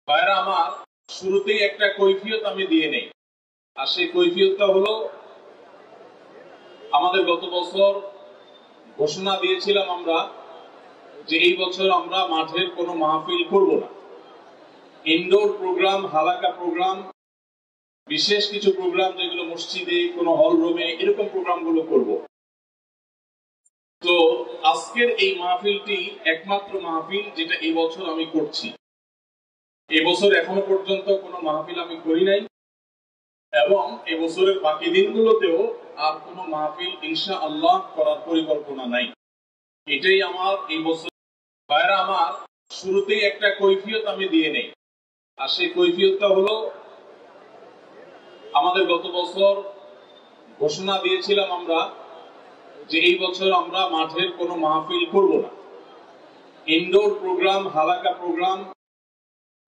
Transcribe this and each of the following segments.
ভাইরা আমার, শুরুতেই একটা কৈফিয়ত আমি দিয়ে নেই। আর সেই কৈফিয়তটা হলো, আমাদের গত বছর ঘোষণা দিয়েছিলাম আমরা যে এই বছর আমরা মাঠের কোনো মাহফিল করব না। ইনডোর প্রোগ্রাম, হালাকা প্রোগ্রাম, বিশেষ কিছু প্রোগ্রাম যেগুলো মসজিদে, কোনো হল রুমে, এরকম প্রোগ্রামগুলো করব। তো আজকের এই মাহফিলটি একমাত্র মাহফিল যেটা এই বছর আমি করছি। এবছর এখনো পর্যন্ত কোনো মাহফিল আমি করি নাই, এবং এবছরের বাকি দিনগুলোতেও আর কোনো মাহফিল ইনশাআল্লাহ করার পরিকল্পনা নাই। এটাই আমার এই বছর। ভাইরা আমার, শুরুতেই একটা কৈফিয়ত আমি দিয়ে নেই। আর সেই কৈফিয়তটা হলো, আমাদের গত বছর ঘোষণা দিয়েছিলাম আমরা যে এই বছর আমরা মাঠের কোনো মাহফিল করব না। ইনডোর প্রোগ্রাম, হালাকা প্রোগ্রাম,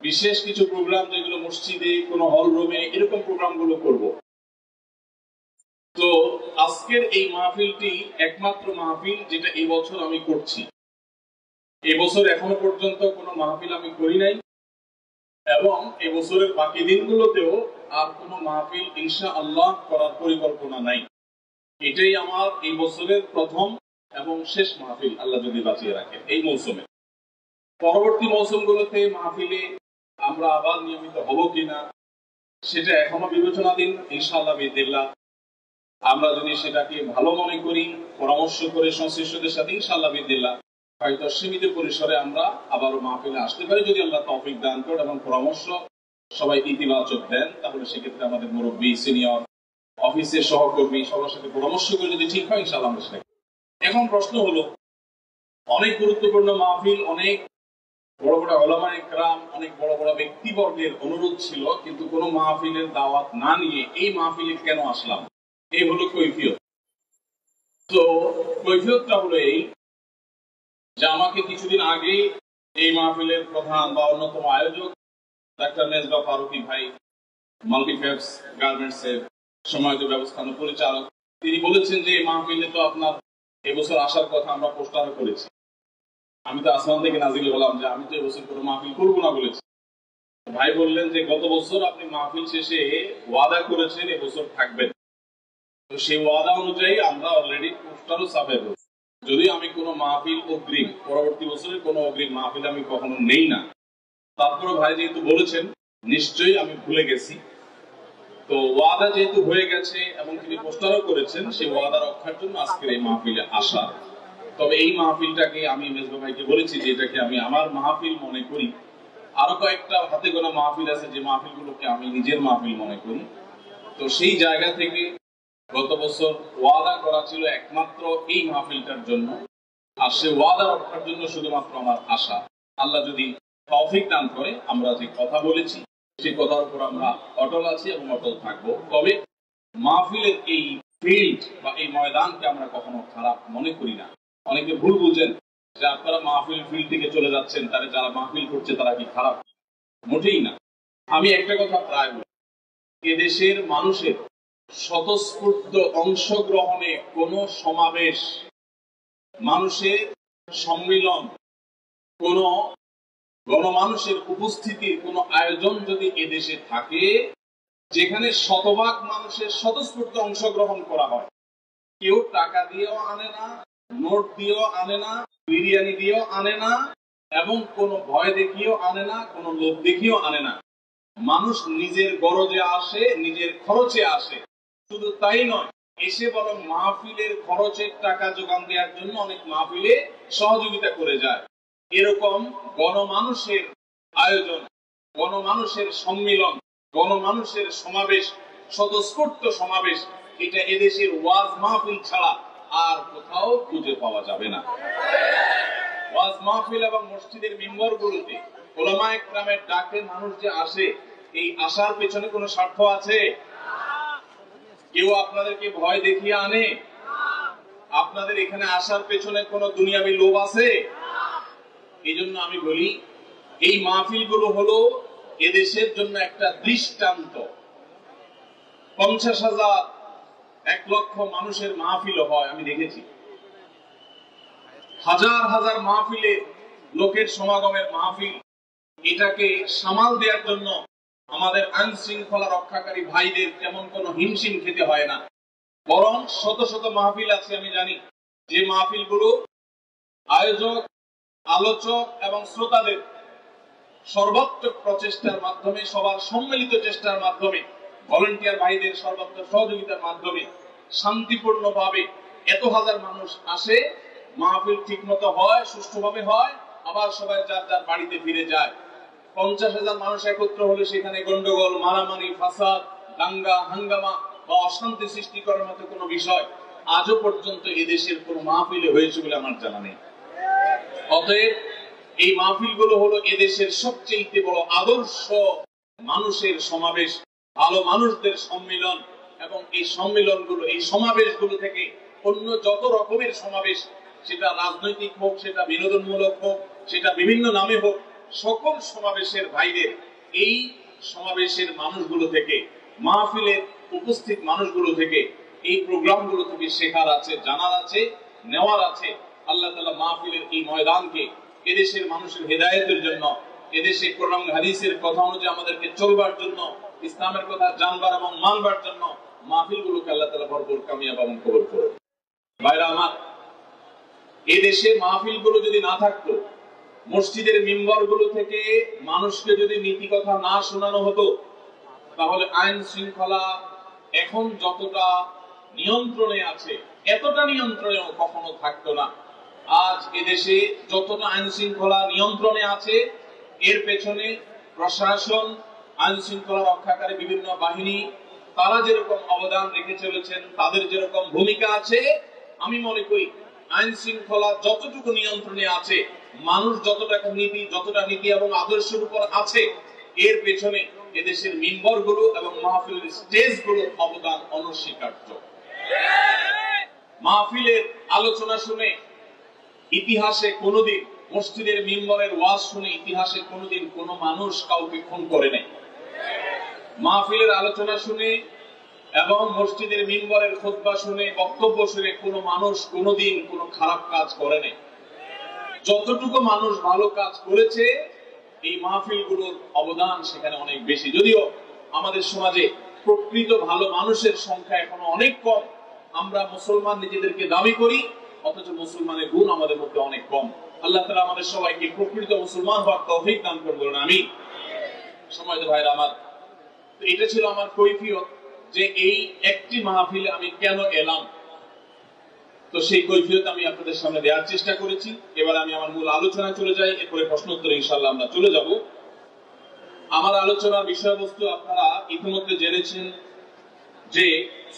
বিশেষ কিছু প্রোগ্রাম যেগুলো মসজিদে, কোনো হল রুমে, এরকম প্রোগ্রামগুলো করব। তো আজকের এই মাহফিলটি একমাত্র মাহফিল যেটা এই বছর আমি করছি। এবছর এখনো পর্যন্ত কোনো মাহফিল আমি করি নাই, এবং এবছরের বাকি দিনগুলোতেও আর কোনো মাহফিল ইনশাআল্লাহ করার পরিকল্পনা নাই। এটাই আমার এই বছরের প্রথম এবং শেষ মাহফিল, আল্লাহ যদি বাঁচিয়ে রাখেন এই মৌসুমে। পরবর্তী মৌসুমগুলোতে মাহফিলে আমরা আবার নিয়মিত হব কিনা সেটা এখনো বিবেচনাধীন। ইনশাআল্লাহ বিদিল্লাহ আমরা যদি সেটাকে ভালো মনে করি, পরামর্শ করে সংশ্লিষ্টদের সাথে, ইনশাআল্লাহ বিদিল্লাহ হয়তো সীমিত পরিসরে আমরা আবারও মাহফিলে আসতে পারি, যদি আল্লাহ তৌফিক দান করেন এবং পরামর্শ সবাই ইতিবাচক দেন। তাহলে সেক্ষেত্রে আমাদের মুরব্বী, সিনিয়র, অফিসের সহকর্মী সবার সাথে পরামর্শ করে যদি ঠিক হয়, ইনশাআল্লাহ আমরা সেটা। এখন প্রশ্ন হলো, অনেক গুরুত্বপূর্ণ মাহফিল, অনেক বড় বড় উলামা ইকরাম, অনেক বড় বড় ব্যক্তিবর্গের অনুরোধ ছিল, কিন্তু কোনো মাহফিলের দাওয়াত না নিয়ে এই মাহফিলে কেন আসলাম? এই হলো কৈফিয়ত। তো কৈফিয়তটা হলো এই যে, আমাকে কিছুদিন আগে এই মাহফিলের প্রধান বা অন্যতম আয়োজক ডাক্তার মেজবা ফারুকী ভাই, মাল্টিফ্যাবস গার্মেন্টস এর সময়ত ব্যবস্থাপনা পরিচালক, তিনি বলেছেন যে এই মাহফিলে তো আপনার এবছর আসার কথা আমরা পোস্টারও করেছি। আমি তো আসমান থেকে নাজিল হলাম যে আমি তো এবছর কোনো মাহফিল করবো না বলেছি। ভাই বললেন যে গত বছর আপনি মাহফিল শেষে ওয়াদা করেছেন এবছর থাকবেন, তো সেই ওয়াদা অনুযায়ী আমরা অলরেডি পোস্টারও ছাপাই করছি। যদি আমি কোনো মাহফিল অগ্রিম, পরবর্তী বছরের কোনো অগ্রিম মাহফিল আমি কখনো নেই না, তারপরে ভাই যেহেতু বলেছেন নিশ্চয়ই আমি ভুলে গেছি। তো ওয়াদা যেহেতু হয়ে গেছে এবং তিনি পোস্টারও করেছেন, সেই ওয়াদা রক্ষার জন্য আজকের এই মাহফিলে আসা। তবে এই মাহফিলটাকে আমি মেজবা ভাইকে বলেছি যে এটাকে আমি আমার মাহফিল মনে করি। আরো কয়েকটা হাতে গোনা মাহফিল আছে যে মাহফিলগুলোকে আমি নিজের মাহফিল মনে করি। তো সেই জায়গা থেকে গত বছর ওয়াদা করা ছিল একমাত্র এই মাহফিলটার জন্য, আর সে ওয়াদা রক্ষার জন্য শুধুমাত্র আমার আশা। আল্লাহ যদি তৌফিক দান করে, আমরা যে কথা বলেছি সেই কথার উপর আমরা অটল আছি এবং অটল থাকবো। তবে মাহফিলের এই ফিল্ড বা এই ময়দানকে আমরা কখনো খারাপ মনে করি না। অনেকে ভুল বুঝেন যে আপনারা মাহফিল ফিল্ড থেকে চলে যাচ্ছেন, তারা যারা মাহফিল করছে তারা কি খারাপ? মোটেই না। আমি একটা কথা প্রায় বলি, এদেশের মানুষের স্বতঃস্ফূর্ত অংশগ্রহণে কোনো সমাবেশ, মানুষের সম্মিলন, কোন গণমানুষের উপস্থিতির কোনো আয়োজন যদি এদেশে থাকে, যেখানে শতভাগ মানুষের স্বতঃস্ফূর্ত অংশগ্রহণ করা হয়, কেউ টাকা দিয়েও আনে না, নোট দিয়েও আনে না, বিরিয়ানি দিয়েও আনে না, এবং কোনো ভয় দেখিয়েও আনে না, কোনো লোভ দেখিয়েও আনে না, মানুষ নিজের গরজে আসে, নিজের খরচে আসে। শুধু তাই নয়, এসে বরং মাহফিলের খরচের টাকা যোগান দেওয়ার জন্য অনেক মাহফিলে সহযোগিতা করে যায়। এরকম গণমানুষের আয়োজন, গণমানুষের সম্মিলন, গণমানুষের সমাবেশ, স্বতঃস্ফূর্ত সমাবেশ, এটা এদেশের ওয়াজ মাহফিল ছাড়া আর কোথাও খুঁজে পাওয়া যাবে না। ওয়াজ মাহফিল এবং মসজিদের মিম্বরগুলোতে উলামা ইকরামের ডাকে মানুষ যে আসে, এই আসার পেছনে কোনো স্বার্থ আছে? কেউ আপনাদেরকে ভয় দেখিয়ে আনে? আপনাদের এখানে আসার পেছনে কোনো দুনিয়াবি লোভ আছে? এই জন্য আমি বলি, এই মাহফিলগুলো হলো এদেশের জন্য একটা দৃষ্টান্ত। 50,000, 1 লক্ষ মানুষের মাহফিল হয়, আমি দেখেছি। হাজার হাজার মাহফিলে লোকের সমাগমের মাহফিল, এটাকে সামাল দেওয়ার জন্য আমাদের আইন শৃঙ্খলা রক্ষাকারী ভাইদের তেমন কোনো হিমশিম খেতে হয় না, বরং শত শত মাহফিল আছে। আমি জানি যে মাহফিলগুলো আয়োজক, আলোচক এবং শ্রোতাদের সর্বাত্মক প্রচেষ্টার মাধ্যমে, সবার সম্মিলিত চেষ্টার মাধ্যমে, ভলান্টিয়ার ভাইদের সর্বাত্মক সহযোগিতার মাধ্যমে শান্তিপূর্ণভাবে এত হাজার মানুষ আসে, মাহফিল ঠিক মতো হয়, সুষ্ঠুভাবে হয়, আবার সবাই যার যার বাড়িতে ফিরে যায়। 50,000 মানুষ একত্র হলে সেখানে গন্ডগোল, মারামারি, ফাসাদ, দাঙ্গা, হাঙ্গামা বা অশান্তি সৃষ্টি করার মতো কোনো বিষয় আজও পর্যন্ত এদেশের কোনো মাহফিলে হয়েছে বলে আমার জানা নেই। অতএব এই মাহফিলগুলো হলো এদেশের সবচেয়ে বড় আদর্শ মানুষের সমাবেশ, ভালো মানুষদের সম্মিলন। এবং এই সম্মিলনগুলো, এই সমাবেশগুলো থেকে অন্য যত রকমের সমাবেশ, সেটা রাজনৈতিক হোক, সেটা বিনোদনমূলক হোক, সেটা বিভিন্ন নামে হোক, সকল সমাবেশের বাইরে এই সমাবেশের মানুষগুলো থেকে, মাহফিলের উপস্থিত মানুষগুলো থেকে, এই প্রোগ্রামগুলো থেকে শেখার আছে, জানার আছে, নেওয়ার আছে। আল্লাহ তাআলা মাহফিলের এই ময়দানকে এদেশের মানুষের হেদায়েতের জন্য, এদেশে কোরআন হাদিসের কথা অনুযায়ী আমাদেরকে চলবার জন্য, ইসলামের কথা জানবার এবং মানবার জন্য মাহফিলগুলোকে আল্লাহ তাআলা ভরপুর কামিয়াব এবং কবুল করুন। ভাইরা আমার, এই দেশে মাহফিলগুলো যদি না থাকতো, মসজিদের মিম্বরগুলো থেকে মানুষকে যদি নীতি কথা না শোনানো হতো, তাহলে আইন শৃঙ্খলা এখন যতটা নিয়ন্ত্রণে আছে, এতটা নিয়ন্ত্রণেও কখনো থাকতো না। আজ এদেশে যতটা আইন শৃঙ্খলা নিয়ন্ত্রণে আছে, এর পেছনে প্রশাসন, আইন শৃঙ্খলা রক্ষাকারী বিভিন্ন বাহিনী, তারা যেরকম অবদান রেখে চলেছেন, তাদের যেরকম ভূমিকা আছে, আমি মনে করি আইন শৃঙ্খলা যতটুকু নিয়ন্ত্রণে আছে, মানুষ যতটা নীতি এবং আদর্শের উপর আছে, এর পেছনে এদেশের মিম্বরগুলো এবং মাহফিলের স্টেজগুলোর অবদান অনস্বীকার্য। মাহফিলের আলোচনা শুনে ইতিহাসে কোনোদিন, মসজিদের মিম্বরের ওয়াজ শুনে ইতিহাসে কোনোদিন কোনো মানুষ কাউকে খুন করে নাই। মাহফিলের আলোচনা শুনে এবং মসজিদের মিম্বরের খুতবা শুনে, বক্তব্য শুনে কোনো মানুষ কোনোদিন কোনো খারাপ কাজ করে নাই। যতটুকু মানুষ ভালো কাজ করেছে, এই মাহফিলগুলোর অবদান সেখানে অনেক বেশি। যদিও আমাদের সমাজে প্রকৃত ভালো মানুষের সংখ্যা এখনো অনেক কম। আমরা মুসলমান নিজেদেরকে দাবি করি, অথচ মুসলমানের গুণ আমাদের মধ্যে অনেক কম। আল্লাহ তাআলা আমাদের সবাইকে প্রকৃত মুসলমান হওয়ার তৌফিক দান করুন, বলুন আমিন। সময়ত ভাইরা আমার, এটা ছিল আমার কৈফিয়ত যে এই একটি মাহফিলে আমি কেন এলাম। তো সেই কৈফিয়ত আমি আপনাদের সামনে দেওয়ার চেষ্টা করেছি। এবার আমি আমার মূল আলোচনায় চলে যাই, এরপরে প্রশ্ন উত্তরে ইনশাআল্লাহ আমরা চলে যাব। আমার আলোচনার বিষয়বস্তু আপনারা ইতিমধ্যে জেনেছেন যে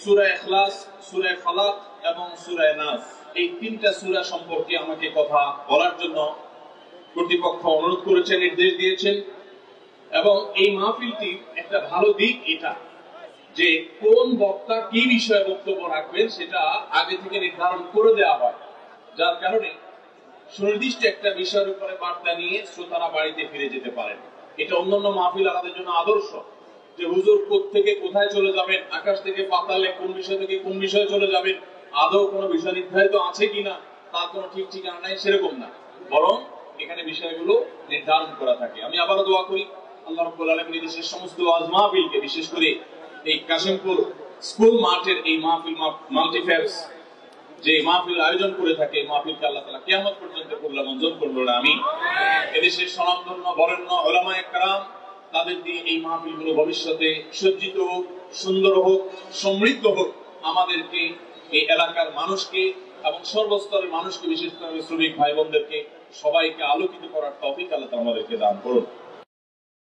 সূরা ইখলাস, সূরা ফালাক এবং সূরা নাস, এই তিনটা সূরা সম্পর্কে আমাকে কথা বলার জন্য কর্তৃপক্ষ অনুরোধ করেছেন, নির্দেশ দিয়েছেন। এবং এই মাহফিলটির একটা ভালো দিক এটা যে কোন বক্তা কি বিষয়ে বক্তব্য রাখবেন সেটা আগে থেকে নির্ধারণ করে দেওয়া হয়, যার কারণে সুনির্দিষ্ট একটা বিষয়ের উপরে বার্তা নিয়ে শ্রোতারা বাড়িতে ফিরে যেতে পারেন। এটা অন্যান্য মাহফিল আমাদের জন্য আদর্শ, যে হুজুর কোত্থেকে কোথায় চলে যাবেন, আকাশ থেকে পাতালে কোন বিষয় থেকে কোন বিষয়ে চলে যাবেন, আদৌ কোনো বিষয় নির্ধারিত আছে কিনা তার কোনো ঠিক ঠিকানা নাই, সেরকম না, বরং এখানে বিষয়গুলো নির্ধারণ করা থাকে। আমি আবারও দোয়া করি আল্লাহ রাব্বুল আলামিন দেশের সমস্ত ওয়াজ মাহফিলকে, বিশেষ করে এই কাশিমপুর স্কুল মাঠের এই মাহফিল, মাল্টিফেয়ার্স যে মাহফিল আয়োজন করে থাকে, মাহফিলকে আল্লাহ তাআলা কিয়ামত পর্যন্ত কবুল মঞ্জুর করুন, আমিন। এদেশের স্বনামধন্য বরেণ্য উলামায়ে কেরাম, তাদের দিয়ে এই মাহফিলগুলো ভবিষ্যতে সজ্জিত হোক, সুন্দর হোক, সমৃদ্ধ হোক। আমাদেরকে, এই এলাকার মানুষকে এবং সর্বস্তরের মানুষকে, বিশেষ করে শ্রমিক ভাই বোনদেরকে সবাইকে আলোকিত করার তৌফিক আল্লাহ তাআলা আমাদেরকে দান করুন।